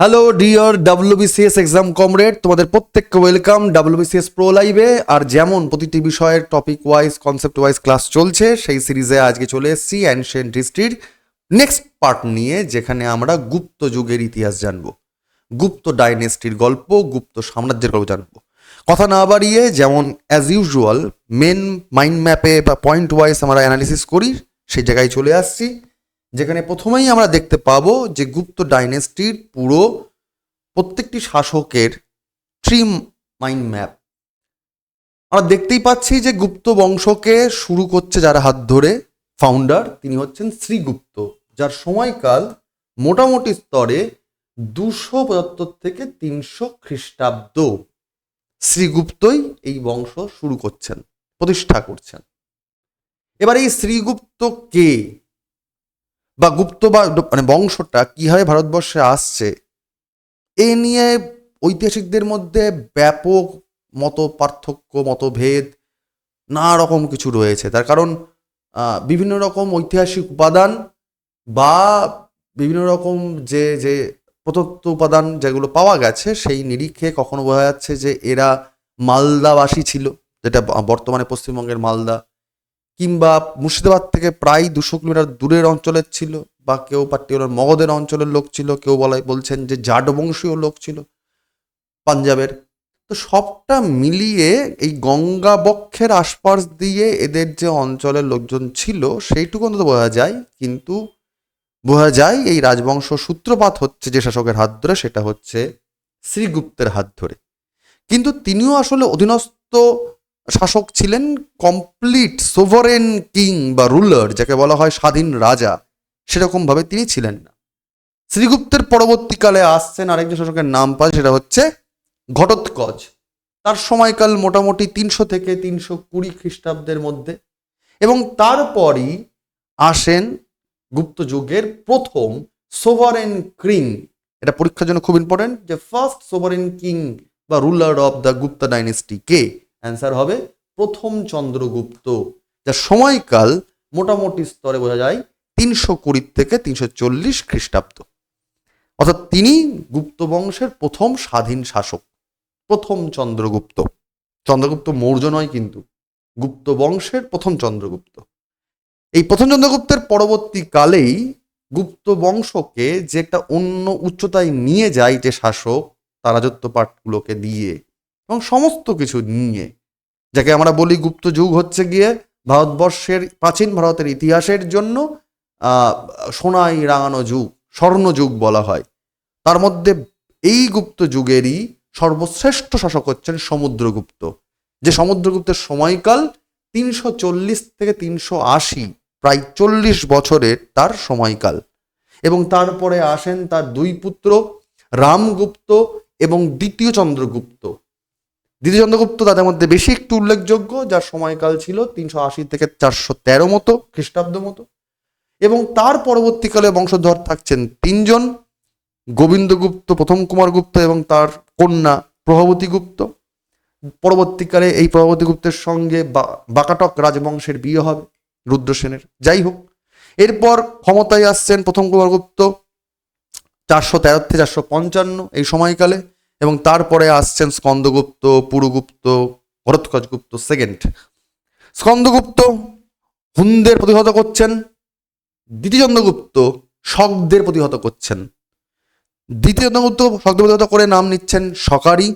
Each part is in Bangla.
Hello dear WBCS exam comrade, তোমাদের প্রত্যেককে ওয়েলকাম ডাব্লিউবিসিএস প্রো লাইভে। আর যেমন প্রতিটি বিষয়ের topic wise concept wise class চলছে, সেই সিরিজে আজকে চলে এসেছি অ্যানশিয়েন্ট হিস্ট্রির নেক্সট পার্ট নিয়ে, যেখানে আমরা গুপ্ত যুগের ইতিহাস জানবো, গুপ্ত ডাইনেস্টির গল্প, গুপ্ত সাম্রাজ্যের গল্প জানবো। কথা না বাড়িয়ে, যেমন অ্যাজ ইউজুয়াল মেন মাইন্ড ম্যাপে বা পয়েন্ট ওয়াইজ আমরা অ্যানালিসিস করি, সেই জায়গায় চলে আসছি, যেখানে প্রথমেই আমরা দেখতে পাবো যে গুপ্ত ডাইনেস্টির পুরো প্রত্যেকটি শাসকের থ্রি মাইন্ড ম্যাপ। আমরা দেখতেই পাচ্ছি যে গুপ্ত বংশকে শুরু করছে যার হাত ধরে ফাউন্ডার, তিনি হচ্ছেন শ্রীগুপ্ত, যার সময়কাল মোটামুটি স্তরে 275 থেকে 300 খ্রিস্টাব্দ। শ্রীগুপ্তই এই বংশ শুরু করছেন, প্রতিষ্ঠা করছেন। এবার এই শ্রীগুপ্ত কে, বা গুপ্ত বা মানে বংশটা কিভাবে ভারতবর্ষে আসছে, এ নিয়ে ঐতিহাসিকদের মধ্যে ব্যাপক মত পার্থক্য, মতভেদ, নানা রকম কিছু রয়েছে। তার কারণ বিভিন্ন রকম ঐতিহাসিক উপাদান বা বিভিন্ন রকম যে যে প্রদত্ত উপাদান যেগুলো পাওয়া গেছে, সেই নিরিখে কখনো বোঝা যাচ্ছে যে এরা মালদাবাসী ছিল, যেটা বর্তমানে পশ্চিমবঙ্গের মালদা, কিংবা মুর্শিদাবাদ থেকে প্রায় 200 কিলোমিটার দূরের অঞ্চলের ছিল, বা কেউ পার্টিকুলার মগধের অঞ্চলের লোক ছিল, কেউ বলছেন যে জাট বংশীয় লোক ছিল পাঞ্জাবের। তো সবটা মিলিয়ে এই গঙ্গা বক্ষের আশপাশ দিয়ে এদের যে অঞ্চলের লোকজন ছিল, সেইটুকু অন্তত বোঝা যায়। কিন্তু বোঝা যায় এই রাজবংশ সূত্রপাত হচ্ছে যে শাসকের হাত ধরে, সেটা হচ্ছে শ্রীগুপ্তের হাত ধরে। কিন্তু তিনিও আসলে অধীনস্থ শাসক ছিলেন, কমপ্লিট সোভারেন কিং বা রুলার যাকে বলা হয়, স্বাধীন রাজা, সেরকমভাবে তিনি ছিলেন না। শ্রীগুপ্তের পরবর্তীকালে আসছেন আরেকজন শাসকের নাম পায়, সেটা হচ্ছে ঘটোৎকচ। তার সময়কাল মোটামুটি 300 থেকে 320 খ্রিস্টাব্দের মধ্যে। এবং তারপরই আসেন গুপ্ত যুগের প্রথম সোভারেন কিং। এটা পরীক্ষার জন্য খুব ইম্পর্টেন্ট, যে ফার্স্ট সোভারেন কিং বা ruler of the Gupta dynasty K? Answer হবে প্রথম চন্দ্রগুপ্ত, যার সময়কাল মোটামুটি স্তরে বোঝা যায় 320 থেকে 340 খ্রিস্টাব্দ। অর্থাৎ তিনি গুপ্ত বংশের প্রথম স্বাধীন শাসক, প্রথম চন্দ্রগুপ্ত। চন্দ্রগুপ্ত মৌর্য নয়, কিন্তু গুপ্ত বংশের প্রথম চন্দ্রগুপ্ত। এই প্রথম চন্দ্রগুপ্তের পরবর্তীকালেই গুপ্ত বংশকে যে একটা অন্য উচ্চতায় নিয়ে যায় যে শাসক, তার রাজত্ব পাঠগুলোকে দিয়ে এবং সমস্ত কিছু নিয়ে, যাকে আমরা বলি গুপ্ত যুগ, হচ্ছে গিয়ে ভারতবর্ষের প্রাচীন ভারতের ইতিহাসের জন্য সোনাই রাঙানো যুগ, স্বর্ণযুগ বলা হয়। তার মধ্যে এই গুপ্ত যুগেরই সর্বশ্রেষ্ঠ শাসক হচ্ছেন সমুদ্রগুপ্ত, যে সমুদ্রগুপ্তের সময়কাল 340 থেকে 380, প্রায় 40 বছরের তার সময়কাল। এবং তারপরে আসেন তার দুই পুত্র রামগুপ্ত এবং দ্বিতীয় চন্দ্রগুপ্ত। দ্বিতীয় চন্দ্রগুপ্ত তাদের মধ্যে বেশি একটু উল্লেখযোগ্য, যার সময়কাল ছিল 380 থেকে 413 মতো খ্রিস্টাব্দ মতো। এবং তার পরবর্তীকালে বংশধর থাকছেন তিনজন: গোবিন্দগুপ্ত, প্রথম কুমারগুপ্ত এবং তার কন্যা প্রভাবতী গুপ্ত। পরবর্তীকালে এই প্রভাবতী গুপ্তের সঙ্গে বাকাটক রাজবংশের বিয়ে হবে রুদ্রসেনের। যাই হোক, এরপর ক্ষমতায় আসছেন প্রথম কুমারগুপ্ত 413 থেকে 455 এই সময়কালে, এবং তারপরে আসছেন স্কন্দগুপ্ত, পুরুগুপ্ত, ঘটোৎকচ গুপ্ত সেকেন্ড। স্কন্দগুপ্ত হুনদের প্রতিহত করছেন, দ্বিতীয় চন্দ্রগুপ্ত শকদের প্রতিহত করছেন। দ্বিতীয় চন্দ্রগুপ্ত শকদের প্রতিহত করে নাম নিচ্ছেন শকারি,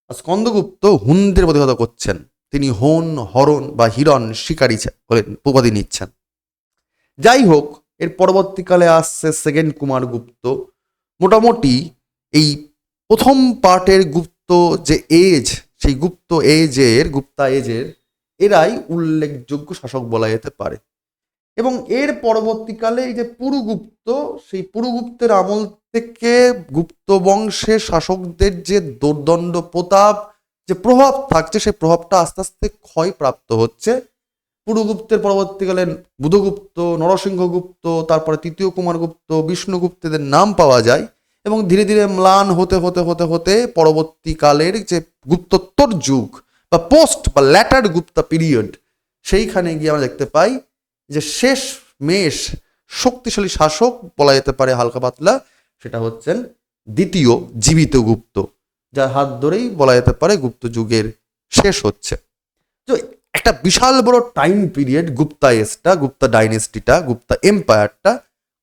আর স্কন্দগুপ্ত হুনদের প্রতিহত করছেন, তিনি হোন, হরণ বা হিরণ শিকারী উপাধি নিচ্ছেন। যাই হোক, এর পরবর্তীকালে আসছে সেকেন্ড কুমারগুপ্ত। মোটামুটি এই প্রথম পার্টের গুপ্ত যে এজ, সেই গুপ্তা এজের এরাই উল্লেখযোগ্য শাসক বলা যেতে পারে। এবং এর পরবর্তীকালে এই যে পুরুগুপ্ত, সেই পুরুগুপ্তের আমল থেকে গুপ্ত বংশের শাসকদের যে দুর্দণ্ড প্রতাপ, যে প্রভাব থাকছে, সেই প্রভাবটা আস্তে আস্তে ক্ষয়প্রাপ্ত হচ্ছে। পুরুগুপ্তের পরবর্তীকালে বুধগুপ্ত, নরসিংহগুপ্ত, তারপরে তৃতীয় কুমারগুপ্ত, বিষ্ণুগুপ্তদের নাম পাওয়া যায়। এবং ধীরে ধীরে ম্লান হতে হতে হতে হতে পরবর্তীকালের যে গুপ্তোত্তর যুগ বা পোস্ট বা ল্যাটার গুপ্তা পিরিয়ড, সেইখানে গিয়ে আমরা দেখতে পাই যে শেষ মেষ শক্তিশালী শাসক বলা যেতে পারে হালকা পাতলা, সেটা হচ্ছেন দ্বিতীয় জীবিত গুপ্ত, যার হাত ধরেই বলা যেতে পারে গুপ্ত যুগের শেষ হচ্ছে। তো একটা বিশাল বড় টাইম পিরিয়ড গুপ্তা এজটা, গুপ্তা ডাইনেস্টিটা, গুপ্তা এম্পায়ারটা,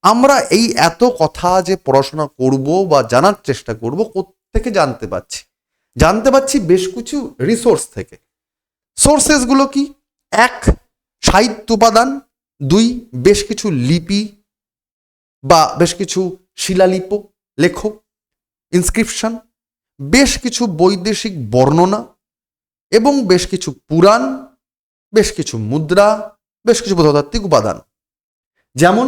আমরা এই এত কথা যে পড়াশোনা করব বা জানার চেষ্টা করব কোত্থেকে জানতে পাচ্ছি বেশ কিছু রিসোর্স থেকে। সোর্সেসগুলো কি? এক, সাহিত্য উপাদান। দুই, বেশ কিছু লিপি বা বেশ কিছু শিলালিপ লেখ, ইনস্ক্রিপশন, বেশ কিছু বৈদেশিক বর্ণনা এবং বেশ কিছু পুরাণ, বেশ কিছু মুদ্রা, বেশ কিছু প্রত্নতাত্ত্বিক উপাদান। যেমন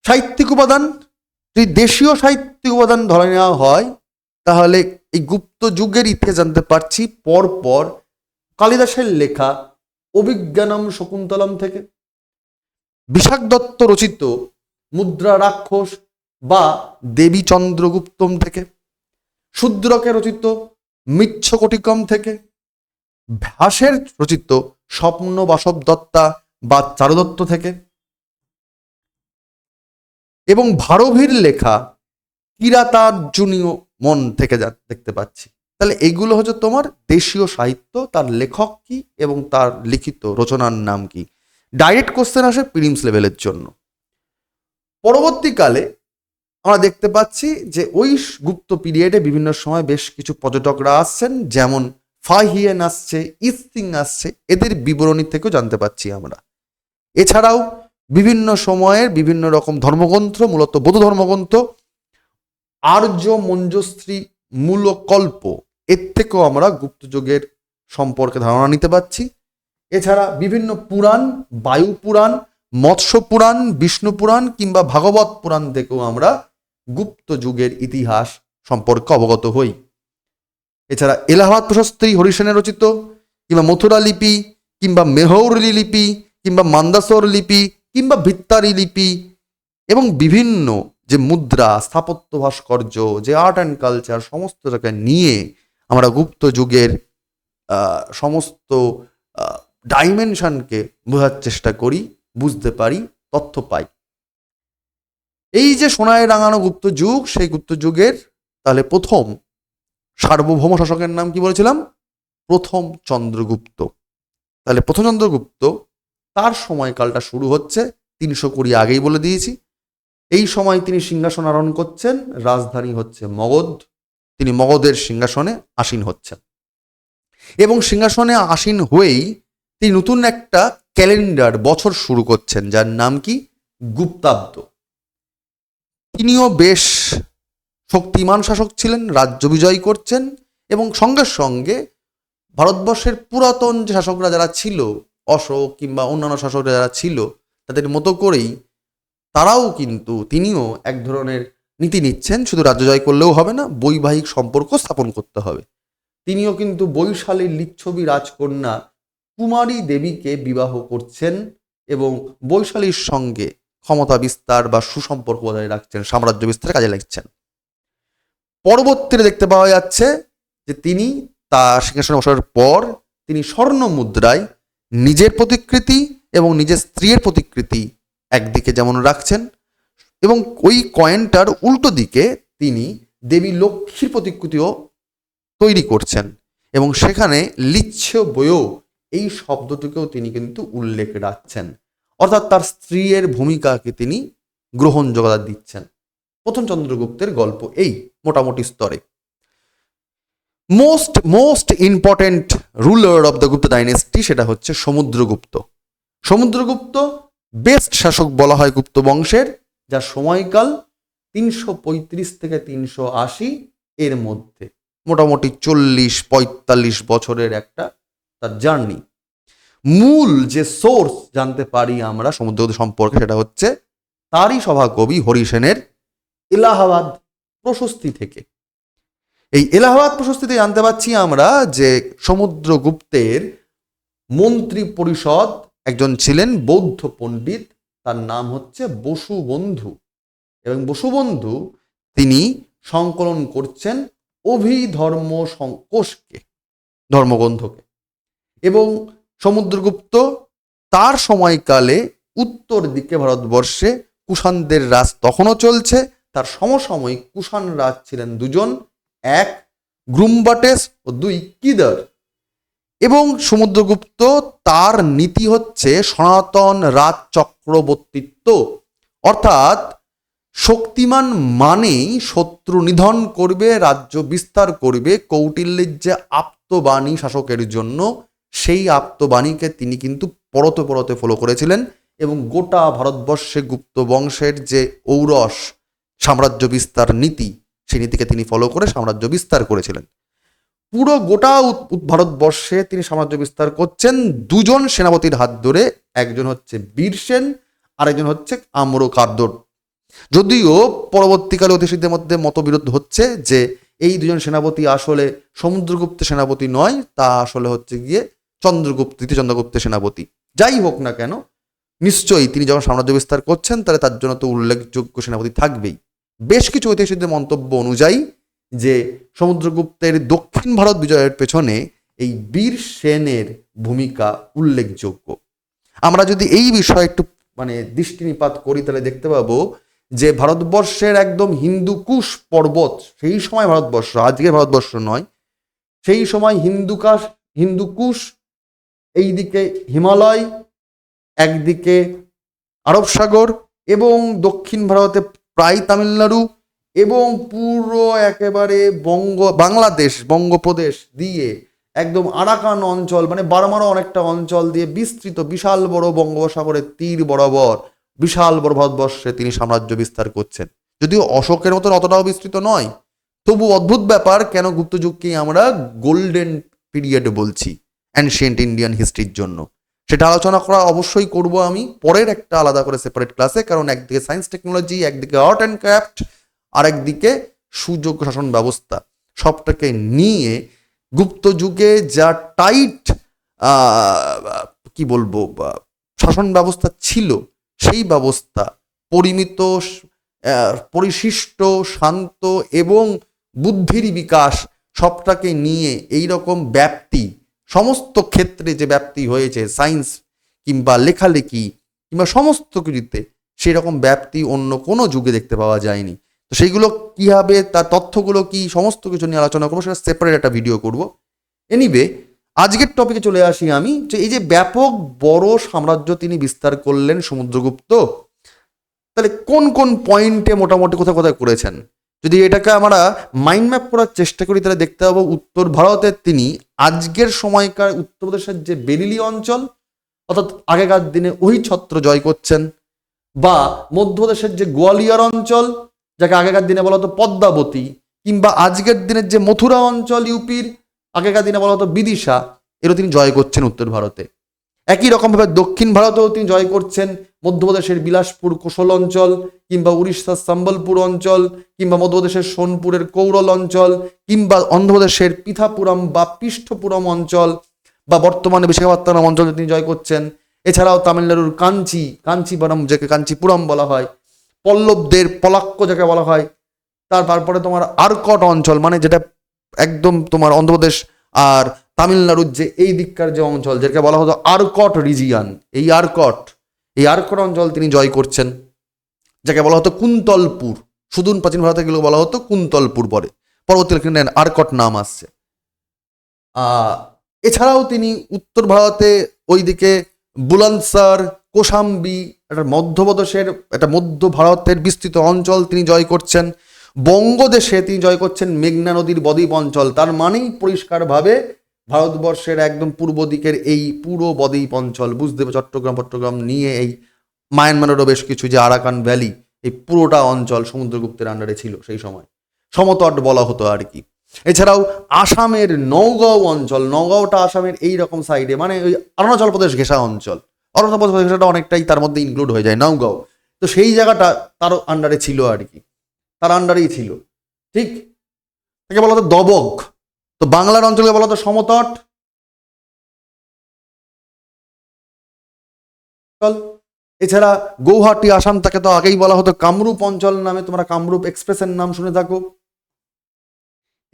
সাহিত্যিক উপাদান, যদি দেশীয় সাহিত্যিক উপাদান ধরে নেওয়া হয় তাহলে এই গুপ্ত যুগের ইতিহাস জানতে পারছি পরপর কালিদাসের লেখা অভিজ্ঞানম শকুন্তলম থেকে, বিশাখ দত্ত রচিত মুদ্রা রাক্ষস বা দেবী চন্দ্রগুপ্তম থেকে, শূদ্রকে রচিত মিচ্ছকটিকম থেকে, ভাসের রচিত স্বপ্ন বাসব দত্তা বা চারুদত্ত থেকে, এবং ভারভীর লেখা কিরাতার্জুনীয় মন থেকে দেখতে পাচ্ছি। তাহলে এগুলো হচ্ছে তোমার দেশীয় সাহিত্য, তার লেখক কি এবং তার লিখিত রচনার নাম কি। ডাইরেক্ট কোশ্চেন আসে প্রিলিমস লেভেলের জন্য। পরবর্তীকালে আমরা দেখতে পাচ্ছি যে ওই গুপ্ত পিরিয়ডে বিভিন্ন সময় বেশ কিছু পর্যটকরা আসছেন, যেমন ফাহিয়েন আসছে, ইস্তিং আসছে, এদের বিবরণী থেকেও জানতে পাচ্ছি আমরা। এছাড়াও বিভিন্ন সময়ের বিভিন্ন রকম ধর্মগ্রন্থ, মূলত বৌদ্ধ ধর্মগ্রন্থ, আর্য মঞ্জুশ্রী মূলকল্প, এর থেকেও আমরা গুপ্ত যুগের সম্পর্কে ধারণা নিতে পারছি। এছাড়া বিভিন্ন পুরাণ, বায়ু পুরাণ, মৎস্য পুরাণ, বিষ্ণু পুরাণ কিংবা ভাগবত পুরাণ থেকেও আমরা গুপ্ত যুগের ইতিহাস সম্পর্কে অবগত হই। এছাড়া এলাহাবাদ প্রশস্তি হরিসেনের রচিত কিংবা মথুরা লিপি কিংবা মেহৌরলি লিপি কিংবা মান্দাসর লিপি কিংবা ভিত্তারি লিপি এবং বিভিন্ন যে মুদ্রা, স্থাপত্য ভাস্কর্য, যে আর্ট অ্যান্ড কালচার, সমস্তটাকে নিয়ে আমরা গুপ্ত যুগের সমস্ত ডাইমেনশনকে বোঝার চেষ্টা করি, বুঝতে পারি, তথ্য পাই। এই যে সোনায় রাঙানো গুপ্ত যুগ, সেই গুপ্ত যুগের তাহলে প্রথম সার্বভৌম শাসকের নাম কি বলেছিলাম? প্রথম চন্দ্রগুপ্ত। তাহলে প্রথম চন্দ্রগুপ্ত, তার সময়কালটা শুরু হচ্ছে 320 আগেই বলে দিয়েছি। এই সময় তিনি সিংহাসন আরোহণ করছেন, রাজধানী হচ্ছে মগধ। তিনি মগধের সিংহাসনে আসীন হচ্ছেন এবং সিংহাসনে আসীন হয়েই তিনি নতুন একটা ক্যালেন্ডার বছর শুরু করছেন, যার নাম কি? গুপ্তাব্দ। তিনিও বেশ শক্তিমান শাসক ছিলেন, রাজ্য বিজয় করছেন এবং সঙ্গে সঙ্গে ভারতবর্ষের পুরাতন যে শাসকরা যারা ছিল, অশোক কিংবা অন্যান্য শাসকরা যারা ছিল, তাদের মতো করেই তিনিও এক ধরনের নীতি নিচ্ছেন। শুধু রাজ্য জয় করলেও হবে না, বৈবাহিক সম্পর্ক স্থাপন করতে হবে। তিনিও কিন্তু বৈশালীর লিচ্ছবি রাজকন্যা কুমারী দেবীকে বিবাহ করছেন এবং বৈশালীর সঙ্গে ক্ষমতা বিস্তার বা সুসম্পর্ক বজায় রাখছেন, সাম্রাজ্য বিস্তারে কাজে লাগছেন। পরবর্তীতে দেখতে পাওয়া যাচ্ছে যে তিনি তার সিংহাসনে বসার পর তিনি স্বর্ণ মুদ্রায় নিজের প্রতিকৃতি এবং নিজের স্ত্রীর প্রতিকৃতি একদিকে যেমন রাখছেন এবং ওই কয়েনটার উল্টো দিকে তিনি দেবী লক্ষ্মীর প্রতিকৃতিও তৈরি করছেন এবং সেখানে লিচ্ছ বয়ো এই শব্দটিকেও তিনি কিন্তু উল্লেখ রাখছেন, অর্থাৎ তার স্ত্রীর ভূমিকাকে তিনি গ্রহণযোগ্যতা দিচ্ছেন। প্রথম চন্দ্রগুপ্তের গল্প এই মোটামুটি স্তরে। Most important ruler of the Gupta dynasty সেটা হচ্ছে সমুদ্রগুপ্ত। সমুদ্রগুপ্ত বেস্ট শাসক বলা হয় গুপ্ত বংশের, যার সময়কাল 335 থেকে 380 এর মধ্যে, মোটামুটি 40-45 বছরের একটা তার জার্নি। মূল যে সোর্স জানতে পারি আমরা সমুদ্রগুপ্ত সম্পর্কে সেটা হচ্ছে তারই সভাকবি হরিসেনের এলাহাবাদ প্রশস্তি থেকে। এই এলাহাবাদ প্রশস্তিতে জানতে পাচ্ছি আমরা যে সমুদ্রগুপ্তের মন্ত্রী পরিষদ একজন ছিলেন বৌদ্ধ পণ্ডিত, তার নাম হচ্ছে বসুবন্ধু, এবং বসুবন্ধু তিনি সংকলন করছেন অভিধর্ম কোষকে, ধর্মগ্রন্থকে। এবং সমুদ্রগুপ্ত তার সময়কালে উত্তর দিকে ভারতবর্ষে কুষাণদের রাজ তখনও চলছে, তার সমসাময়িক কুষাণ রাজ ছিলেন দুজন, এক গ্রুমবাটেস ও দুই কিদার। এবং সমুদ্রগুপ্ত তার নীতি হচ্ছে সনাতন রাজ চক্রবর্তিত্ব, অর্থাৎ শক্তিমান মানেই শত্রু নিধন করবে, রাজ্য বিস্তার করবে। কৌটিল্যের যে আপ্তবাণী শাসকের জন্য, সেই আপ্তবাণীকে তিনি কিন্তু পরতে পরতে ফলো করেছিলেন এবং গোটা ভারতবর্ষে গুপ্ত বংশের যে ঔরস সাম্রাজ্য বিস্তার নীতি, সেই নীতিকে তিনি ফলো করে সাম্রাজ্য বিস্তার করেছিলেন। পুরো গোটা ভারতবর্ষে তিনি সাম্রাজ্য বিস্তার করছেন দুজন সেনাপতির হাত ধরে, একজন হচ্ছে বীরসেন আর একজন হচ্ছে আম্রকার্দর। যদিও পরবর্তীকালে অতিথিদের মধ্যে মতবিরোধ হচ্ছে যে এই দুজন সেনাপতি আসলে সমুদ্রগুপ্তের সেনাপতি নয়, তা আসলে হচ্ছে গিয়ে দ্বিতীয় চন্দ্রগুপ্তের সেনাপতি। যাই হোক না কেন, নিশ্চয়ই তিনি যখন সাম্রাজ্য বিস্তার করছেন তাহলে তার জন্য তো উল্লেখযোগ্য সেনাপতি থাকবেই। বেশ কিছু ঐতিহাসিকদের মন্তব্য অনুযায়ী যে সমুদ্রগুপ্তের দক্ষিণ ভারত বিজয়ের পেছনে এই বীর সেনের ভূমিকা উল্লেখযোগ্য। আমরা যদি এই বিষয়ে একটু দৃষ্টি নিপাত করি তাহলে দেখতে পাবো যে ভারতবর্ষের একদম হিন্দুকুশ পর্বত, সেই সময় ভারতবর্ষ, আজকের ভারতবর্ষ নয়, সেই সময় হিন্দুকুশ, এইদিকে হিমালয়, একদিকে আরব সাগর এবং দক্ষিণ ভারতে প্রায় তামিলনাড়ু এবং পুরো একেবারে বাংলাদেশ, বঙ্গপ্রদেশ দিয়ে একদম আরাকান অঞ্চল, বার্মারও অনেকটা অঞ্চল দিয়ে বিস্তৃত বিশাল বড় বঙ্গোপসাগরের তীর বরাবর বিশাল বড় ভারতবর্ষে তিনি সাম্রাজ্য বিস্তার করছেন। যদিও অশোকের মতন অতটাও বিস্তৃত নয়, তবু অদ্ভুত ব্যাপার, কেন গুপ্তযুগকেই আমরা গোল্ডেন পিরিয়ড বলছি অ্যানশিয়েন্ট ইন্ডিয়ান হিস্ট্রির জন্য, সেটা আলোচনা করা অবশ্যই করব আমি পরের একটা আলাদা করে সেপারেট ক্লাসে। কারণ একদিকে সায়েন্স টেকনোলজি, একদিকে আর্ট অ্যান্ড ক্রাফট, আর একদিকে সুযোগ্য শাসন ব্যবস্থা, সবটাকে নিয়ে গুপ্ত যুগে যা টাইট কি বলবো শাসন ব্যবস্থা ছিল, সেই ব্যবস্থা পরিমিত, পরিশিষ্ট, শান্ত এবং বুদ্ধির বিকাশ, সবটাকে নিয়ে এই রকম ব্যাপ্তি, সমস্ত ক্ষেত্রে যে ব্যাপ্তি হয়েছে, সায়েন্স কিংবা লেখালেখি কিংবা সমস্ত কিছুতে, সেই রকম ব্যাপ্তি অন্য কোনো যুগে দেখতে পাওয়া যায়নি। তো সেইগুলো কী হবে, তার তথ্যগুলো কি, সমস্ত কিছু নিয়ে আলোচনা করবো, সেটা সেপারেট একটা ভিডিও করব। এনিওয়ে, আজকের টপিকে চলে আসি আমি, যে এই যে ব্যাপক বড় সাম্রাজ্য তিনি বিস্তার করলেন সমুদ্রগুপ্ত, তাহলে কোন কোন পয়েন্টে মোটামুটি কোথায় কোথায় করেছেন, যদি এটাকে আমরা মাইন্ড ম্যাপ করার চেষ্টা করি তাহলে দেখতে পাবো উত্তর ভারতের তিনি আজকের সময়কার উত্তরপ্রদেশের যে বেরিলি অঞ্চল, অর্থাৎ আগেকার দিনে ওই ছত্র জয় করছেন, বা মধ্যপ্রদেশের যে গোয়ালিয়র অঞ্চল, যাকে আগেকার দিনে বলা হতো পদ্মাবতী, কিংবা আজকের দিনের যে মথুরা অঞ্চল ইউপির, আগেকার দিনে বলা হতো বিদিশা, এরও তিনি জয় করছেন উত্তর ভারতে। একই রকমভাবে দক্ষিণ ভারতেও তিনি জয় করছেন মধ্যপ্রদেশের বিলাসপুর কোশল অঞ্চল, কিংবা উড়িষ্যার সম্বলপুর অঞ্চল, কিংবা মধ্যপ্রদেশের সোনপুরের কৌরল অঞ্চল, কিংবা অন্ধ্রপ্রদেশের পিথাপুরম বা পৃষ্ঠপুরম অঞ্চল, বা বর্তমানে বিশাখাপত্তনম অঞ্চল তিনি জয় করছেন। এছাড়াও তামিলনাড়ুর কাঞ্চিপুরম, যাকে কাঞ্চিপুরম বলা হয়, পল্লবদের পলাক্ক যাকে বলা হয়, তারপরে তোমার আরকট অঞ্চল, যেটা একদম তোমার অন্ধ্রপ্রদেশ আর তামিলনাড়ুর যে এই দিককার যে অঞ্চল, যেটাকে বলা হতো আরকট রিজিয়ান, এই আরকট অঞ্চল তিনি জয় করছেন, যাকে বলা হতো কুন্তলপুর। সুদূর প্রাচীন ভারতে গেলে বলা হতো কুন্তলপুর, পরে পরবর্তীকালে আরকট নাম আসছে। এছাড়াও তিনি উত্তর ভারতে ওইদিকে বুলন্দশহর, কোশাম্বি, একটা মধ্যপ্রদেশের, একটা মধ্য ভারতের বিস্তৃত অঞ্চল তিনি জয় করছেন। বঙ্গদেশে তিনি জয় করছেন মেঘনা নদীর বদ্বীপ অঞ্চল, তার মানেই পরিষ্কারভাবে ভারতবর্ষের একদম পূর্ব দিকের এই পুরো বদ্বীপ অঞ্চল, বুঝতে হবে চট্টগ্রাম নিয়ে এই মায়ানমারেরও বেশ কিছু যে আরাকান ভ্যালি, এই পুরোটা অঞ্চল সমুদ্রগুপ্তের আন্ডারে ছিল সেই সময়, সমতট বলা হতো আর কি। এছাড়াও আসামের নওগাঁও অঞ্চল, নওগাঁওটা আসামের এই রকম সাইডে, ওই অরুণাচল প্রদেশ ঘেঁষা অঞ্চল, অরুণাচল প্রদেশ ঘেঁষাটা অনেকটাই তার মধ্যে ইনক্লুড হয়ে যায় নওগাঁও, তো সেই জায়গাটা তার আন্ডারে ছিল আর কি, তার আন্ডারেই ছিল, ঠিক। তাকে বলা হতো দবক, তো বাংলার অঞ্চলকে বলা হতো সমতট। এছাড়া গৌহাটি আসাম, তাকে তো আগেই বলা হতো কামরূপ অঞ্চল নামে, তোমরা কামরূপ এক্সপ্রেসের নাম শুনে থাকো।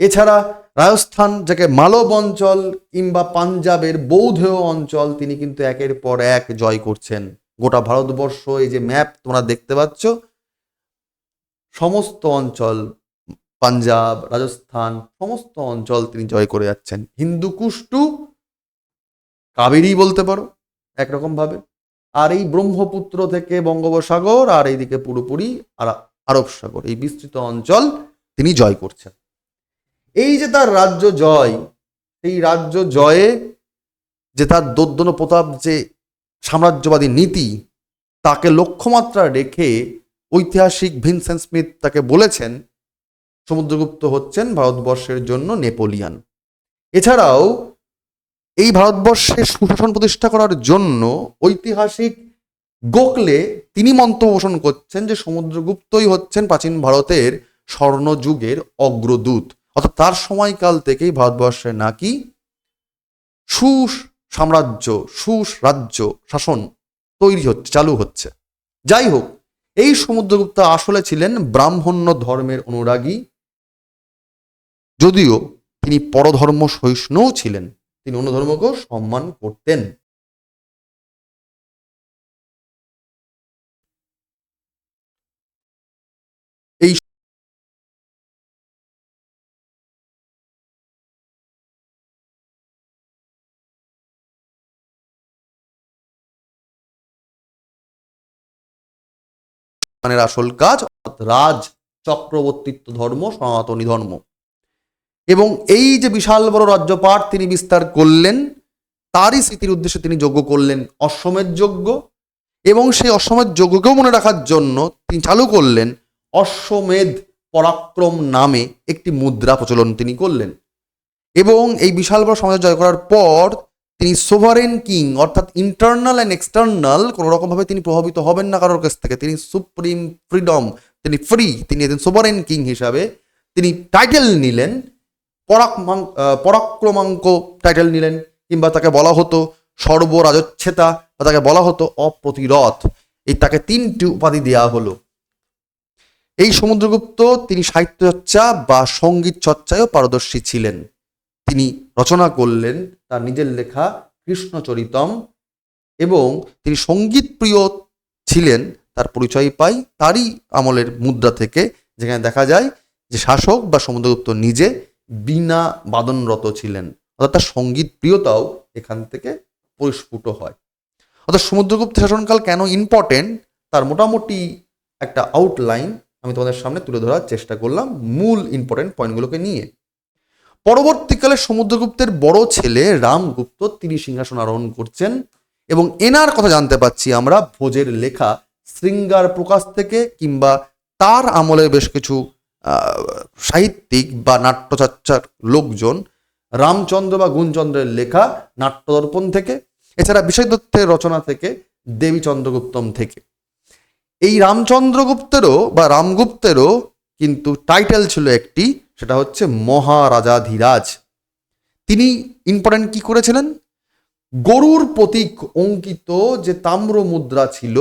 এছাড়া রাজস্থান, যাকে মালব অঞ্চল, কিংবা পাঞ্জাবের বৌধেয় অঞ্চল, তিনি কিন্তু একের পর এক জয় করছেন। গোটা ভারতবর্ষ, এই যে ম্যাপ তোমরা দেখতে পাচ্ছ, সমস্ত অঞ্চল, পাঞ্জাব, রাজস্থান, সমস্ত অঞ্চল তিনি জয় করে যাচ্ছেন। হিন্দুকুশ টু কাবেরী বলতে পারো একরকম ভাবে। আর এই ব্রহ্মপুত্র থেকে বঙ্গোপসাগর, আর এইদিকে পুরোপুরি আরব সাগর, এই বিস্তৃত অঞ্চল তিনি জয় করছেন। এই যে তার রাজ্য জয়, এই রাজ্য জয়ে যে তার দোদ্দন প্রতাপ যে সাম্রাজ্যবাদী নীতি, তাকে লক্ষ্যমাত্রা রেখে ঐতিহাসিক ভিনসেন্ট স্মিথ তাকে বলেছেন সমুদ্রগুপ্ত হচ্ছেন ভারতবর্ষের জন্য নেপোলিয়ান। এছাড়াও এই ভারতবর্ষে সুশাসন প্রতিষ্ঠা করার জন্য ঐতিহাসিক গোখলে তিনি মন্তব্য পোষণ করছেন যে সমুদ্রগুপ্তই হচ্ছেন প্রাচীন ভারতের স্বর্ণযুগের অগ্রদূত। অর্থাৎ তার সময়কাল থেকেই ভারতবর্ষে নাকি সুসাম্রাজ্য, সুরাজ্য শাসন তৈরি হচ্ছে, চালু হচ্ছে। যাই হোক, এই সমুদ্রগুপ্ত আসলে ছিলেন ব্রাহ্মণ্য ধর্মের অনুরাগী, যদিও তিনি পরধর্ম সহিষ্ণুও ছিলেন, তিনি অন্য ধর্মকেও সম্মান করতেন। এই আসল কাজ রাজ চক্রবর্তিত্ব ধর্ম, সনাতনী ধর্ম। এবং এই যে বিশাল বড় রাজ্যপাট তিনি বিস্তার করলেন, তারই স্মৃতির উদ্দেশ্যে তিনি যজ্ঞ করলেন অশ্বমেধ যজ্ঞ। এবং সেই অশ্বমেধ যজ্ঞকেও মনে রাখার জন্য তিনি চালু করলেন অশ্বমেধ পরাক্রম নামে একটি মুদ্রা প্রচলন তিনি করলেন। এবং এই বিশাল বড় সমাজ জয় করার পর তিনি সোভারেন কিং, অর্থাৎ ইন্টারনাল অ্যান্ড এক্সটার্নাল কোনো রকমভাবে তিনি প্রভাবিত হবেন না কারোর কাছ থেকে, তিনি সুপ্রিম ফ্রিডম, তিনি ফ্রি, তিনি একজন সোভারেন কিং হিসাবে তিনি টাইটেল নিলেন, পরাক্রমাঙ্ক টাইটেল নিলেন, কিংবা তাকে বলা হতো সর্বরাজচ্ছেতা, বা তাকে বলা হতো অপ্রতিরোধ। এই তাকে তিনটি উপাধি দেওয়া হলো। এই সমুদ্রগুপ্ত তিনি সাহিত্য চর্চা বা সঙ্গীত চর্চায়ও পারদর্শী ছিলেন। তিনি রচনা করলেন তার নিজের লেখা কৃষ্ণচরিতম, এবং তিনি সঙ্গীত প্রিয় ছিলেন, তার পরিচয় পাই তারই আমলের মুদ্রা থেকে, যেখানে দেখা যায় যে শাসক বা সমুদ্রগুপ্ত নিজে বীণা বাদনরত ছিলেন, অর্থাৎ তার সঙ্গীত প্রিয়তাও এখান থেকে পরিস্ফুট হয়। অর্থাৎ সমুদ্রগুপ্তের শাসনকাল কেন ইম্পর্টেন্ট, তার মোটামুটি একটা আউটলাইন আমি তোমাদের সামনে তুলে ধরার চেষ্টা করলাম মূল ইম্পর্টেন্ট পয়েন্টগুলোকে নিয়ে। পরবর্তীকালে সমুদ্রগুপ্তের বড় ছেলে রামগুপ্ত তিনি সিংহাসন আরোহণ করছেন, এবং এনার কথা জানতে পাচ্ছি আমরা ভোজের লেখা শৃঙ্গার প্রকাশ থেকে, কিংবা তার আমলে বেশ কিছু সাহিত্যিক বা নাট্যচর্চার লোকজন রামচন্দ্র বা গুণচন্দ্রের লেখা নাট্যদর্পণ থেকে, এছাড়া বিষয় দত্তের রচনা থেকে, দেবী চন্দ্রগুপ্তম থেকে। এই রামচন্দ্রগুপ্তেরও বা রামগুপ্তেরও কিন্তু টাইটেল ছিল একটি, সেটা হচ্ছে মহারাজাধিরাজ। তিনি ইম্পর্টেন্ট কি করেছিলেন, গরুর প্রতীক অঙ্কিত যে তাম্র মুদ্রা ছিল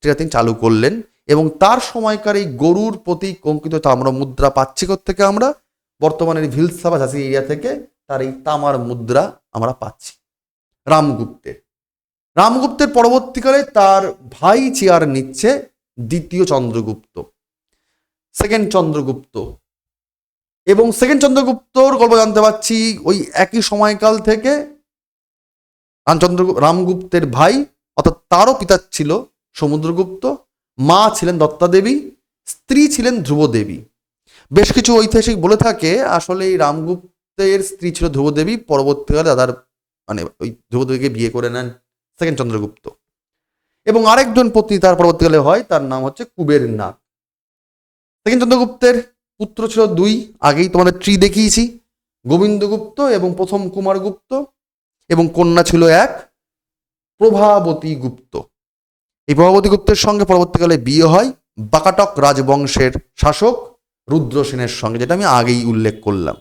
সেটা তিনি চালু করলেন, এবং তার সময়কার এই গরুর প্রতীক অঙ্কিত তাম্র মুদ্রা পাচ্ছি থেকে আমরা বর্তমানের ভিলসা বা ঝাঁসি এরিয়া থেকে তার এই তামার মুদ্রা আমরা পাচ্ছি রামগুপ্তের। রামগুপ্তের পরবর্তীকালে তার ভাই চেয়ার নিচ্ছে দ্বিতীয় চন্দ্রগুপ্ত, সেকেন্ড চন্দ্রগুপ্ত। এবং সেকেন্ড চন্দ্রগুপ্তর গল্প জানতে পারছি ওই একই সময়কাল থেকে রামগুপ্তের ভাই, অর্থাৎ তারও পিতা ছিল সমুদ্রগুপ্ত, মা ছিলেন দত্তাদেবী, স্ত্রী ছিলেন ধ্রুবদেবী। বেশ কিছু ঐতিহাসিক বলে থাকে আসলে এই রামগুপ্তের স্ত্রী ছিল ধ্রুবদেবী, পরবর্তীকালে দাদার মানে ওই ধ্রুবদেবীকে বিয়ে করে নেন সেকেন্ড চন্দ্রগুপ্ত। এবং আরেকজন পত্নী তার পরবর্তীকালে হয়, তার নাম হচ্ছে কুবের নাগ। সেকেন্ড চন্দ্রগুপ্তের পুত্র ছিল দুই, আগেই তোমাদের ট্রি দেখিয়েছি, গোবিন্দগুপ্ত এবং প্রথম কুমারগুপ্ত, এবং কন্যা ছিল এক প্রভাবতী গুপ্ত। এই প্রভাবতী গুপ্তের সঙ্গে পরবর্তীকালে বিয়ে হয় বাকাটক রাজবংশের শাসক রুদ্রসেনের সঙ্গে, যেটা আমি আগেই উল্লেখ করলাম।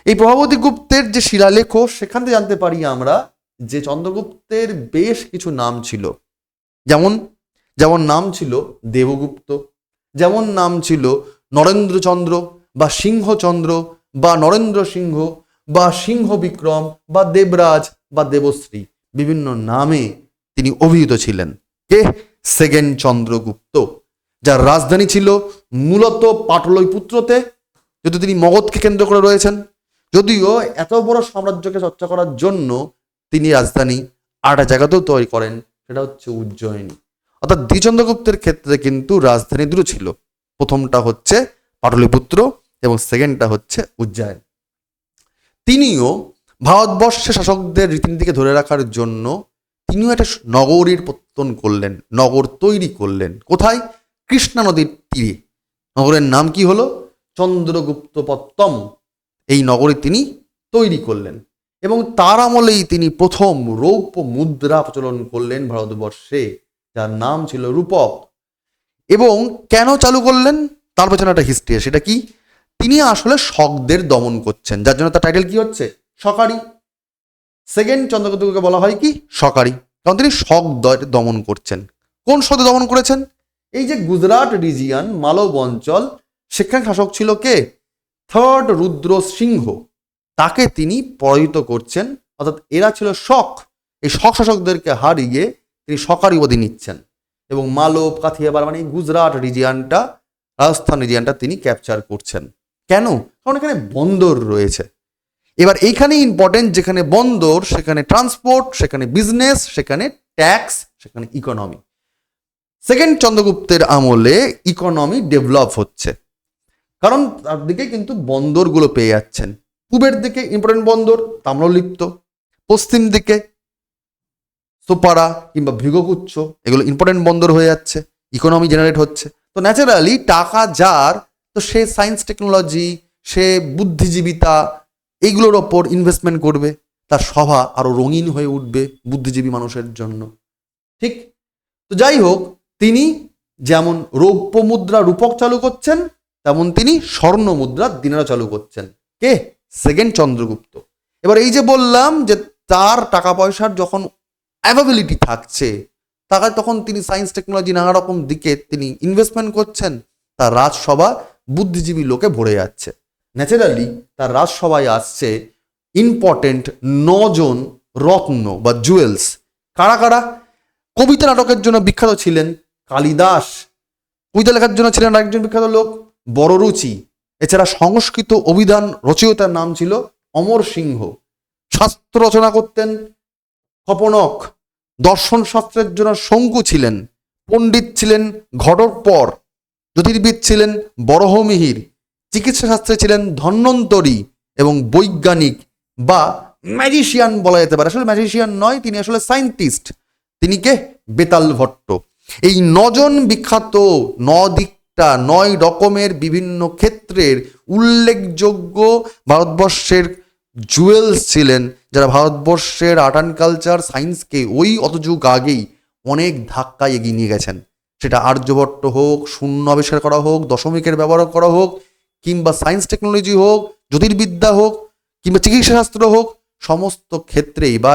এই প্রভাবতী গুপ্তের যে শিলালেখ, সেখান থেকে জানতে পারি আমরা যে চন্দ্রগুপ্তের বেশ কিছু নাম ছিল, যেমন নাম ছিল দেবগুপ্ত, যেমন নাম ছিল নরেন্দ্রচন্দ্র বা সিংহচন্দ্র বা নরেন্দ্র সিংহ বা সিংহ বিক্রম বা দেবরাজ বা দেবশ্রী, বিভিন্ন নামে তিনি অভিহিত ছিলেন। কে? সেকেন্ড চন্দ্রগুপ্ত। যার রাজধানী ছিল মূলত পাটলিপুত্রতে, যেহেতু তিনি মগধকে কেন্দ্র করে রয়েছেন। যদিও এত বড় সাম্রাজ্যকে চর্চা করার জন্য তিনি রাজধানী আরেকটা জায়গাতেও তৈরি করেন, সেটা হচ্ছে উজ্জয়িনী। অর্থাৎ দ্বিচন্দ্রগুপ্তের ক্ষেত্রে কিন্তু রাজধানী দুটো ছিল, প্রথমটা হচ্ছে পাটলিপুত্র এবং সেকেন্ডটা হচ্ছে উজ্জয়িনী। তিনিও ভারতবর্ষের শাসকদের রীতিনীতিকে ধরে রাখার জন্য তিনিও একটা নগরীর পত্তন করলেন, নগর তৈরি করলেন। কোথায়? কৃষ্ণা নদীর তীরে। নগরের নাম কি হলো? চন্দ্রগুপ্তপত্তম। এই নগরী তিনি তৈরি করলেন এবং তার আমলেই তিনি প্রথম রৌপ্য মুদ্রা প্রচলন করলেন ভারতবর্ষে, যার নাম ছিল রূপক। এবং কেন চালু করলেন তার পেছনে একটা হিস্ট্রি, সেটা কি? তিনি আসলে শকদের দমন করছেন, যার জন্য তার টাইটেল কি হচ্ছে? শকারি। সেকেন্ড চন্দ্রগুপ্তকে বলা হয় কি? শকারি, কারণ তিনি শকদের দমন করছেন। কোন শকদের দমন করেছেন? এই যে গুজরাট রিজিয়ন, মালব অঞ্চল, সেখানে শাসক ছিল কে? থার্ড রুদ্র সিংহ। তাকে তিনি পরাজিত করছেন। অর্থাৎ এরা ছিল শক, এই শক শাসকদেরকে হারিয়ে তিনি শকারি উপাধি নিচ্ছেন এবং মালব, কাথিয়াবার মানে গুজরাট রিজিয়নটা, রাজস্থান রিজিয়নটা তিনি ক্যাপচার করছেন। কেন? কারণ এখানে বন্দর রয়েছে। এবার এইখানে ইম্পর্টেন্ট, যেখানে বন্দর সেখানে ট্রান্সপোর্ট, সেখানে বিজনেস, সেখানে ট্যাক্স, সেখানে ইকোনমি। সেকেন্ড চন্দ্রগুপ্তের আমলে ইকোনমি ডেভেলপ হচ্ছে, কারণ তার দিকে কিন্তু বন্দরগুলো পেয়ে যাচ্ছেন। পূবের দিকে ইম্পর্টেন্ট বন্দর তাম্রলিপ্ত, পশ্চিম দিকে সোপারা কিংবা ভৃগকুচ্ছ, এগুলো ইম্পর্টেন্ট বন্দর হয়ে যাচ্ছে, ইকোনমি জেনারেট হচ্ছে। তো ন্যাচারালি টাকা যার, তো সে সায়েন্স টেকনোলজি, সে বুদ্ধিজীবিতা, এইগুলোর ওপর ইনভেস্টমেন্ট করবে, তার সভা আরো রঙিন হয়ে উঠবে বুদ্ধিজীবী মানুষের জন্য। ঠিক তো যাই হোক, তিনি যেমন রৌপ্য মুদ্রা রূপক চালু করছেন, তেমন তিনি স্বর্ণ মুদ্রা দিনারা চালু করছেন। কে? সেকেন্ড চন্দ্রগুপ্ত। এবার এই যে বললাম যে তার টাকা পয়সার যখন অ্যাভেবিলিটি থাকছে, তখন তিনি সায়েন্স টেকনোলজি নানা রকম দিকে তিনি ইনভেস্টমেন্ট করছেন, তার রাজসভা বুদ্ধিজীবী লোকে ভরে যাচ্ছে। ন্যাচারালি তার রাজসভায় আসছে ইম্পর্টেন্ট 9 রত্ন বা জুয়েলস। কারা কারা? কবিতা নাটকের জন্য বিখ্যাত ছিলেন কালিদাস, কবিতা লেখার জন্য ছিলেন আরেকজন বিখ্যাত লোক বড়রুচি। এছাড়া সংস্কৃত অভিধান রচয়িতার নাম ছিল অমর সিংহ। শাস্ত্র রচনা করতেন কপনক। দর্শন শাস্ত্রের জন্য শঙ্কু ছিলেন। পণ্ডিত ছিলেন ঘটোৎকচ। জ্যোতির্বিদ ছিলেন বরহমিহির। চিকিৎসা শাস্ত্রে ছিলেন ধন্বন্তরী এবং বৈজ্ঞানিক বা ম্যাজিশিয়ান বলা যেতে পারে, আসলে ম্যাজিশিয়ান নয়, তিনি আসলে সায়েন্টিস্ট। তিনি কে? বেতাল ভট্ট। এই 9 বিখ্যাত, 9 রকমের বিভিন্ন ক্ষেত্রের উল্লেখযোগ্য ভারতবর্ষের জুয়েলস ছিলেন, যারা ভারতবর্ষের আর্ট অ্যান্ড কালচার সায়েন্সকে ওই অত যুগ আগেই অনেক ধাক্কায় এগিয়ে নিয়ে গেছেন। সেটা আর্যভট্ট হোক, শূন্য আবিষ্কার করা হোক, দশমিকের ব্যবহার করা হোক, কিংবা সায়েন্স টেকনোলজি হোক, জ্যোতির্বিদ্যা হোক, কিংবা চিকিৎসা শাস্ত্র হোক, সমস্ত ক্ষেত্রেই, বা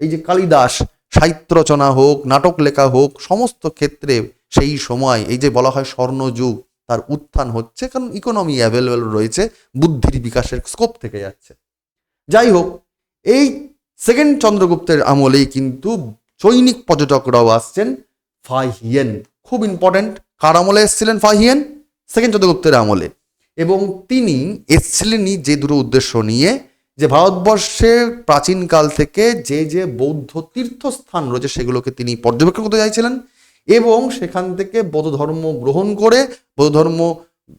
এই যে কালিদাস সাহিত্য রচনা হোক, নাটক লেখা হোক, সমস্ত ক্ষেত্রে সেই সময় এই যে বলা হয় স্বর্ণযুগ, তার উত্থান হচ্ছে, কারণ ইকোনমি অ্যাভেলেবেল রয়েছে, বুদ্ধির বিকাশের স্কোপ থেকে যাচ্ছে। যাই হোক, এই সেকেন্ড চন্দ্রগুপ্তের আমলেই কিন্তু চৈনিক পর্যটকরাও আসছেন। ফাহিয়েন খুব ইম্পর্টেন্ট। কার আমলে এসেছিলেন ফাহিয়েন? সেকেন্ড চন্দ্রগুপ্তের আমলে। এবং তিনি এসেছিলেনই যে দুটো উদ্দেশ্য নিয়ে, যে ভারতবর্ষের প্রাচীনকাল থেকে যে যে বৌদ্ধ তীর্থস্থান রয়েছে সেগুলোকে তিনি পর্যবেক্ষণ করতে চাইছিলেন এবং সেখান থেকে বৌদ্ধ ধর্ম গ্রহণ করে, বৌদ্ধ ধর্ম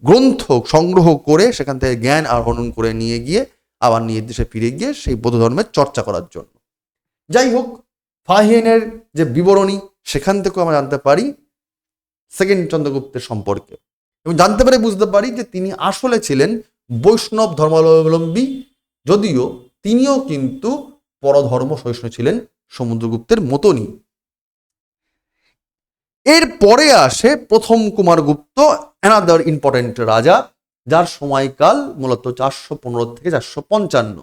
গ্রন্থ সংগ্রহ করে সেখান থেকে জ্ঞান আহরণ করে নিয়ে গিয়ে আবার নিজ দেশে ফিরে গিয়ে সেই বৌদ্ধ ধর্মের চর্চা করার জন্য। যাই হোক, ফাহিয়েনের যে বিবরণী, সেখান থেকেও আমরা জানতে পারি সেকেন্ড চন্দ্রগুপ্তের সম্পর্কে, এবং জানতে পারে বুঝতে পারি যে তিনি আসলে ছিলেন বৈষ্ণব ধর্মাবলম্বী, যদিও তিনিও কিন্তু পরধর্ম সহিষ্ণু ছিলেন সমুদ্রগুপ্তের মতনই। এর পরে আসে প্রথম কুমারগুপ্ত, অ্যানাদার ইম্পর্টেন্ট রাজা, যার সময়কাল মূলত 415 থেকে 455।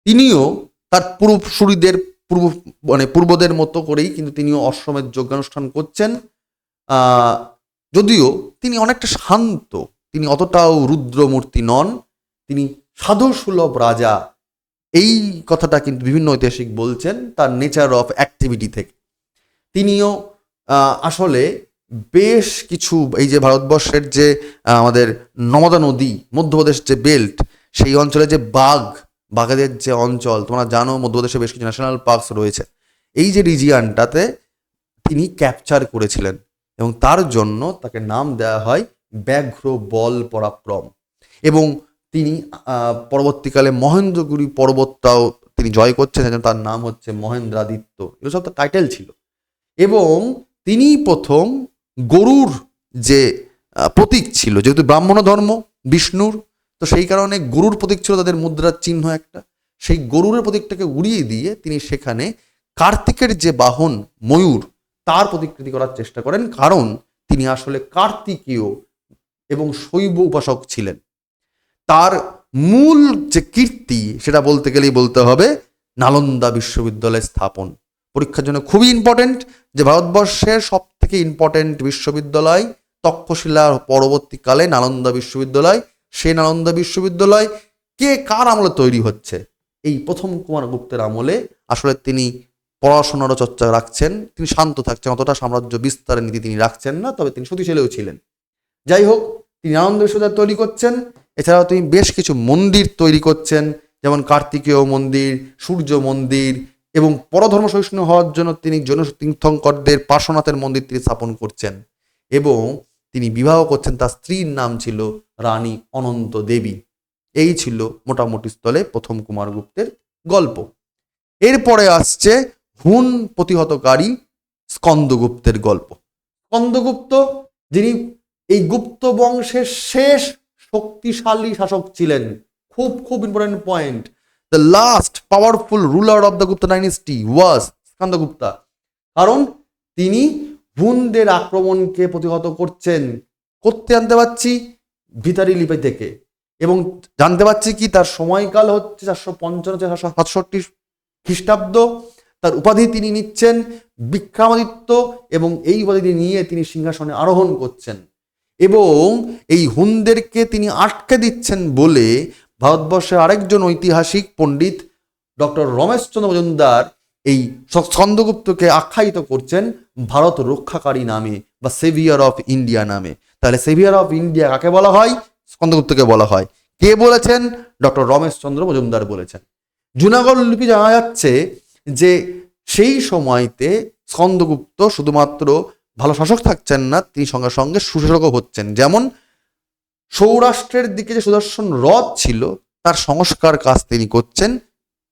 তিনিও তার পূর্বসূরীদের পূর্বদের মতো করেই কিন্তু তিনিও অশ্বমেধ যজ্ঞানুষ্ঠান করছেন। যদিও তিনি অনেকটা শান্ত, তিনি অতটাও রুদ্রমূর্তি নন, তিনি সাধু সুলভ রাজা। এই কথাটা কিন্তু বিভিন্ন ঐতিহাসিক বলছেন তার নেচার অফ অ্যাক্টিভিটি থেকে। তিনিও আসলে বেশ কিছু এই যে ভারতবর্ষের যে আমাদের নর্মদা নদী, মধ্যপ্রদেশ যে বেল্ট, সেই অঞ্চলে যে বাঘেদের যে অঞ্চল, তোমরা জানো মধ্যপ্রদেশে বেশ কিছু ন্যাশনাল পার্কস রয়েছে, এই যে রিজিয়ানটাতে তিনি ক্যাপচার করেছিলেন এবং তার জন্য তাকে নাম দেওয়া হয় ব্যাঘ্র বল পরাক্রম। এবং তিনি পরবর্তীকালে মহেন্দ্রগিরি পর্বতটাও তিনি জয় করছেন, সেজন্য তার নাম হচ্ছে মহেন্দ্রাদিত্য। এগুলো সব তার টাইটেল ছিল। এবং তিনি প্রথম গরুর যে প্রতীক ছিল, যেহেতু ব্রাহ্মণ ধর্ম বিষ্ণুর, তো সেই কারণে গরুর প্রতীক ছিল তাদের মুদ্রার চিহ্ন একটা, সেই গরুরের প্রতীকটাকে উড়িয়ে দিয়ে তিনি সেখানে কার্তিকের যে বাহন ময়ূর তার প্রতিকৃতি করার চেষ্টা করেন, কারণ তিনি আসলে কার্তিকীয় এবং শৈব উপাসক ছিলেন। তার মূল যে কীর্তি সেটা বলতে গেলেই বলতে হবে নালন্দা বিশ্ববিদ্যালয় স্থাপন। পরীক্ষার জন্য খুবই ইম্পর্টেন্ট, যে ভারতবর্ষের সব থেকে ইম্পর্টেন্ট বিশ্ববিদ্যালয় তক্ষশিলার পরবর্তীকালে নালন্দা বিশ্ববিদ্যালয়। সেই নালন্দা বিশ্ববিদ্যালয় কার আমলে তৈরি হচ্ছে? এই প্রথম কুমারগুপ্তের আমলে। আসলে তিনি পড়াশোনারও চর্চা রাখছেন, তিনি শান্ত থাকছেন, অতটা সাম্রাজ্য বিস্তারের নীতি তিনি রাখছেন না, তবে তিনি শক্তিশালীও ছিলেন। যাই হোক, তিনি নালন্দা বিশ্ববিদ্যালয় তৈরি করছেন। এছাড়াও তিনি বেশ কিছু মন্দির তৈরি করছেন, যেমন কার্তিকেয় মন্দির, সূর্য মন্দির, এবং পরধর্ম সহিষ্ণু হওয়ার জন্য তিনি জৈন তীর্থঙ্করদের পার্শ্বনাথের মন্দির তিনি স্থাপন করছেন। এবং তিনি বিবাহ করছেন, তার স্ত্রীর নাম ছিল রানী অনন্ত দেবী। এই ছিল মোটামুটি স্থলে প্রথম কুমারগুপ্তের গল্প। এরপরে আসছে হুন প্রতিহতকারী স্কন্দগুপ্তের গল্প। স্কন্দগুপ্ত, যিনি এই গুপ্ত বংশের শেষ শক্তিশালী শাসক ছিলেন। খুব খুব important point, the last powerful ruler of the Gupta dynasty was Skandagupta. কারণ তিনি হুনদের আক্রমণকে প্রতিহত করছেন। করতে জানতে পারছি ভিতারি লিপি থেকে, এবং জানতে পারছি কি তার সময়কাল হচ্ছে 455-767 খ্রিস্টাব্দ। তার উপাধি তিনি নিচ্ছেন বিক্রমাদিত্য, এবং এই উপাধি নিয়ে তিনি সিংহাসনে আরোহণ করছেন। এবং এই হুনদেরকে তিনি আটকে দিচ্ছেন বলে ভারতবর্ষের আরেকজন ঐতিহাসিক পণ্ডিত ডক্টর রমেশচন্দ্র মজুমদার এই স্কন্দগুপ্তকে আখ্যায়িত করছেন ভারত রক্ষাকারী নামে বা সেভিয়ার অফ ইন্ডিয়া নামে। তাহলে সেভিয়ার অফ ইন্ডিয়া কাকে বলা হয়? স্কন্দগুপ্তকে বলা হয়। কে বলেছেন? ডক্টর রমেশচন্দ্র মজুমদার বলেছেন। জুনাগড় লিপি জানা যাচ্ছে যে সেই সময়তে স্কন্দগুপ্ত শুধুমাত্র ভালো শাসক থাকছেন না, তিনি সঙ্গে সঙ্গে সুশাসকও হচ্ছেন। যেমন সৌরাষ্ট্রের দিকে যে সুদর্শন হ্রদ ছিল তার সংস্কার কাজ তিনি করছেন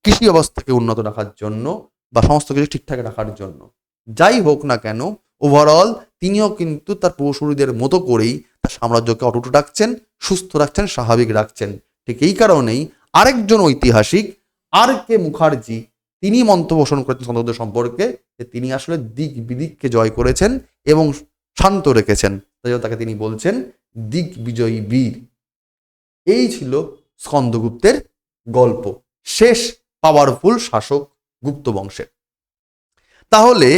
কৃষি ব্যবস্থাকে উন্নত রাখার জন্য বা সমস্ত কিছু ঠিকঠাক রাখার জন্য। যাই হোক না কেন, ওভারঅল তিনিও কিন্তু তার পূর্বসূরীদের মতো করেই তার সাম্রাজ্যকে অটুট রাখছেন, সুস্থ রাখছেন, স্বাভাবিক রাখছেন। ঠিক এই কারণেই আরেকজন ঐতিহাসিক আর কে মুখার্জি তিনি মন্তব্য পোষণ করেছেন স্কন্দগুপ্ত সম্পর্কে, যে তিনি আসলে দিক বিদিককে জয় করেছেন এবং শান্ত রেখেছেন, তাই তাকে তিনি বলছেন দিগ্বিজয়ী বীর। এই ছিল স্কন্দগুপ্তের গল্প, শেষ পাওয়ারফুল শাসক গুপ্ত বংশের। তাহলে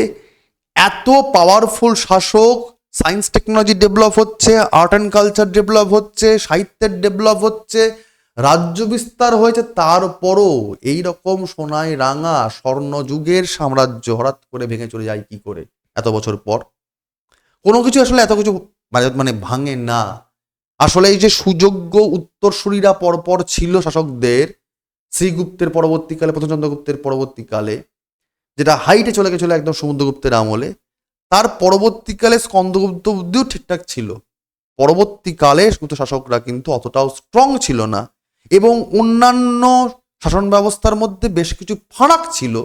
এত পাওয়ারফুল শাসক, সায়েন্স টেকনোলজি ডেভেলপ হচ্ছে, আর্ট অ্যান্ড কালচার ডেভেলপ হচ্ছে, সাহিত্যের ডেভেলপ হচ্ছে, রাজ্য বিস্তার হয়েছে, তারপরও এইরকম সোনায় রাঙা স্বর্ণযুগের সাম্রাজ্য হঠাৎ করে ভেঙে চলে যায় কি করে এত বছর পর? কোনো কিছু আসলে এত কিছু মানে ভাঙে না। আসলে এই যে সুযোগ্য উত্তরসূরিরা পরপর ছিল শাসকদের, শ্রীগুপ্তের পরবর্তীকালে, প্রথম চন্দ্রগুপ্তের পরবর্তীকালে, যেটা হাইটে চলে গেছিল একদম সমুদ্রগুপ্তের আমলে, তার পরবর্তীকালে স্কন্দগুপ্ত বুদ্ধিও ঠিকঠাক ছিল। পরবর্তীকালে গুপ্ত শাসকরা কিন্তু অতটাও স্ট্রং ছিল না, এবং অন্যান্য শাসন ব্যবস্থার মধ্যে বেশ কিছু ফারাক ছিল,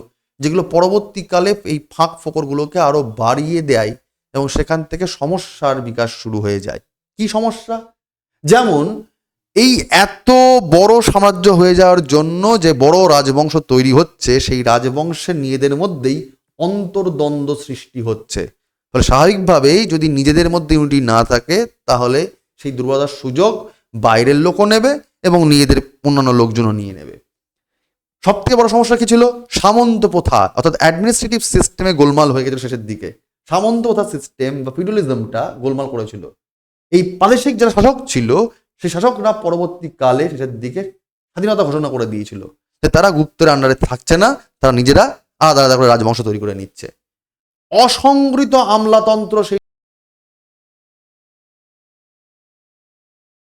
যেগুলো পরবর্তীকালে এই ফাঁক ফোকরগুলোকে আরো বাড়িয়ে দেয় এবং সেখান থেকে সমস্যার বিকাশ শুরু হয়ে যায়। কি সমস্যা? যেমন এই এত বড় সাম্রাজ্য হয়ে যাওয়ার জন্য যে বড় রাজবংশ তৈরি হচ্ছে, সেই রাজবংশের নিজেদের মধ্যেই অন্তর্দ্বন্দ্ব সৃষ্টি হচ্ছে। ফলে স্বাভাবিকভাবেই যদি নিজেদের মধ্যে ইউনিটি না থাকে, তাহলে সেই দুর্বলতার সুযোগ বাইরের লোকও নেবে এবং নিজেদের অন্যান্য লোকজনও নিয়ে নেবে। সবথেকে বড় সমস্যা কি ছিল? সামন্ত প্রথা, অর্থাৎ অ্যাডমিনিস্ট্রেটিভ সিস্টেমে গোলমাল হয়ে গেছিল শেষের দিকে। সামন্ত প্রথা সিস্টেম বা ফিউডালিজমটা গোলমাল করেছিল। এই প্রাদেশিক যারা শাসক ছিল, সেই শাসকরা পরবর্তীকালে শেষের দিকে স্বাধীনতা ঘোষণা করে দিয়েছিল, তারা গুপ্তের আন্ডারে থাকছে না, তারা নিজেরা আলাদা আলাদা করে রাজবংশ তৈরি করে নিচ্ছে। অসংগঠিত আমলাতন্ত্র সেই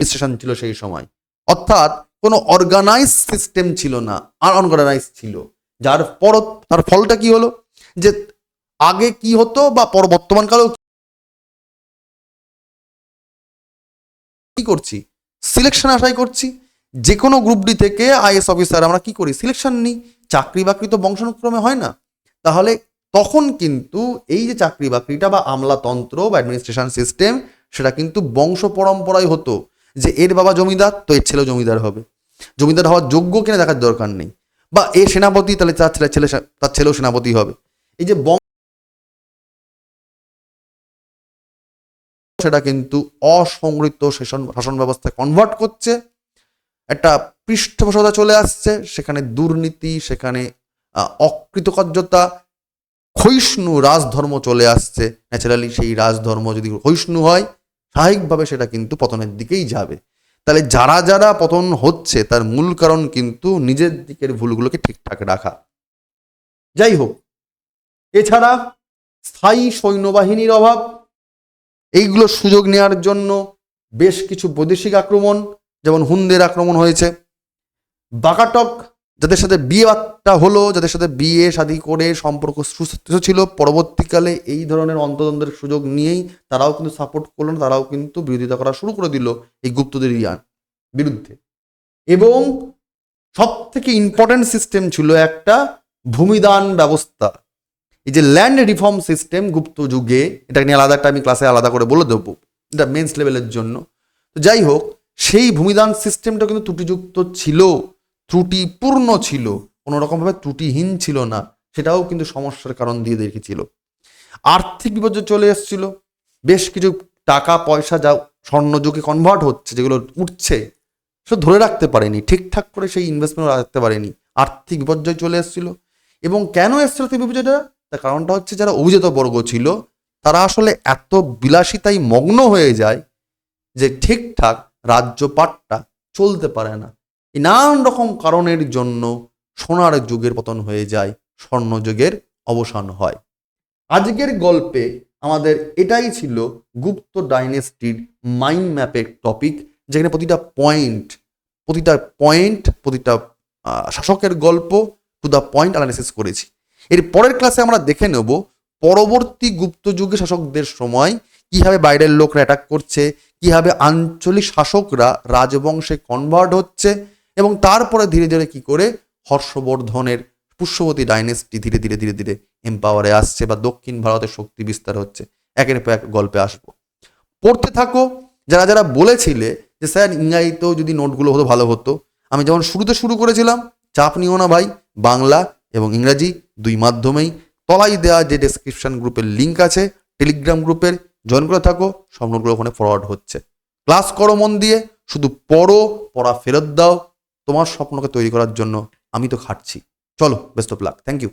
অ্যাডমিনিস্ট্রেশন ছিল সেই সময়, অর্থাৎ কোনো অর্গানাইজ সিস্টেম ছিল না, আনঅর্গানাইজ ছিল। তার ফলটা কি হলো, যে আগে কি হতো বা বর্তমানকালেও কি করছি, সিলেকশন আশাই করছি। যে কোনো গ্রুপ ডি থেকে আইএস অফিসার আমরা কি করি, সিলেকশন নিই। চাকরি বাকরি তো বংশানুক্রমে হয় না। তাহলে তখন কিন্তু এই যে চাকরি বাকরিটা বা আমলাতন্ত্র বা অ্যাডমিনিস্ট্রেশন সিস্টেম, সেটা কিন্তু বংশ পরম্পরায় হতো, যে এর বাবা জমিদার তো এর ছেলেও জমিদার হবে, জমিদার হওয়ার যোগ্য কিনা দেখার দরকার নেই, বা এ সেনাপতি তাহলে তার ছেলেও সেনাপতি হবে। এই যে সেটা কিন্তু অসংগঠিত শাসন ব্যবস্থায় কনভার্ট করছে, একটা পৃষ্ঠপোষকতা চলে আসছে, সেখানে দুর্নীতি, সেখানে অকৃতকার্যতা, ক্ষয়িষ্ণু রাজধর্ম চলে আসছে। ন্যাচারালি সেই রাজধর্ম যদি ক্ষয়িষ্ণু হয়, স্বাভাবিকভাবে সেটা কিন্তু পতনের দিকেই যাবে। তাহলে যারা যারা পতন হচ্ছে তার মূল কারণ কিন্তু নিজের দিকের ভুলগুলোকে ঠিকঠাক রাখা। যাই হোক, এছাড়া স্থায়ী সৈন্যবাহিনীর অভাব, এইগুলো সুযোগ নেওয়ার জন্য বেশ কিছু বৈদেশিক আক্রমণ, যেমন হুনদের আক্রমণ হয়েছে, বাকাটক যাদের সাথে বিয়েটা হলো, যাদের সাথে বিয়ে শাদী করে সম্পর্ক সুস্থ ছিল, পরবর্তীকালে এই ধরনের অন্তদ্বন্দ্বের সুযোগ নিয়েই তারাও কিন্তু সাপোর্ট করলো না, তারাও কিন্তু বিরোধিতা করা শুরু করে দিল এই গুপ্তদের বিরুদ্ধে। এবং সব থেকে ইম্পর্টেন্ট সিস্টেম ছিল একটা ভূমিদান ব্যবস্থা, এই যে ল্যান্ড রিফর্ম সিস্টেম গুপ্ত যুগে, এটা নিয়ে আলাদা একটা আমি ক্লাসে আলাদা করে বলে দেবো, এটা মেন্স লেভেলের জন্য। তো যাই হোক, সেই ভূমিদান সিস্টেমটা কিন্তু ত্রুটিযুক্ত ছিল, ত্রুটিপূর্ণ ছিল, কোনো রকমভাবে ত্রুটিহীন ছিল না, সেটাও কিন্তু সমস্যার কারণ দিয়ে রেখেছিল। আর্থিক বিপর্যয় চলে এসেছিল, বেশ কিছু টাকা পয়সা যা স্বর্ণযুগে কনভার্ট হচ্ছে, যেগুলো উঠছে, সে ধরে রাখতে পারেনি, ঠিকঠাক করে সেই ইনভেস্টমেন্ট রাখতে পারেনি, আর্থিক বিপর্যয় চলে এসেছিল। এবং কেন এসেছিল আর্থিক বিপর্যয়টা, তার কারণটা হচ্ছে যারা অভিজাত বর্গ ছিল তারা আসলে এত বিলাসিতায় মগ্ন হয়ে যায় যে ঠিকঠাক রাজ্যপাটটা চলতে পারে না। এই নানান রকম কারণের জন্য সোনার যুগের পতন হয়ে যায়, স্বর্ণযুগের অবসান হয়। আজকের গল্পে আমাদের এটাই ছিল গুপ্ত ডাইনেস্টির মাইন্ড ম্যাপের টপিক, যেখানে প্রতিটা পয়েন্ট প্রতিটা শাসকের গল্প টু দ্য পয়েন্ট অ্যানালিসিস করেছি। এর পরের ক্লাসে আমরা দেখে নেব পরবর্তী গুপ্ত যুগে শাসকদের সময় কিভাবে বাইরের লোকরা অ্যাটাক করছে, কিভাবে আঞ্চলিক শাসকরা রাজবংশে কনভার্ট হচ্ছে, এবং তারপরে ধীরে ধীরে কি করে হর্ষবর্ধনের পুষ্যবতী ডাইনেস্টি ধীরে ধীরে ধীরে ধীরে এম্পাওয়ারে আসছে বা দক্ষিণ ভারতের শক্তি বিস্তার হচ্ছে। একের পর এক গল্পে আসবো, পড়তে থাকো। যারা যারা বলেছিলে যে স্যার ইংরাজিতেও যদি নোটগুলো হতো ভালো হতো, আমি যেমন শুরুতে শুরু করেছিলাম, চাপ নিও না ভাই, বাংলা এবং ইংরাজি দুই মাধ্যমেই তলায় দেওয়া যে ডেসক্রিপশন গ্রুপের লিঙ্ক আছে টেলিগ্রাম গ্রুপের, জয়েন করে থাকো, সব নোটগুলো ওখানে ফরওয়ার্ড হচ্ছে। ক্লাস করো মন দিয়ে, শুধু পড়ো, পড়া ফেরত দাও, তোমার স্বপ্নকে তৈরি করার জন্য আমি তো খাটছি। চলো, best of luck, thank you.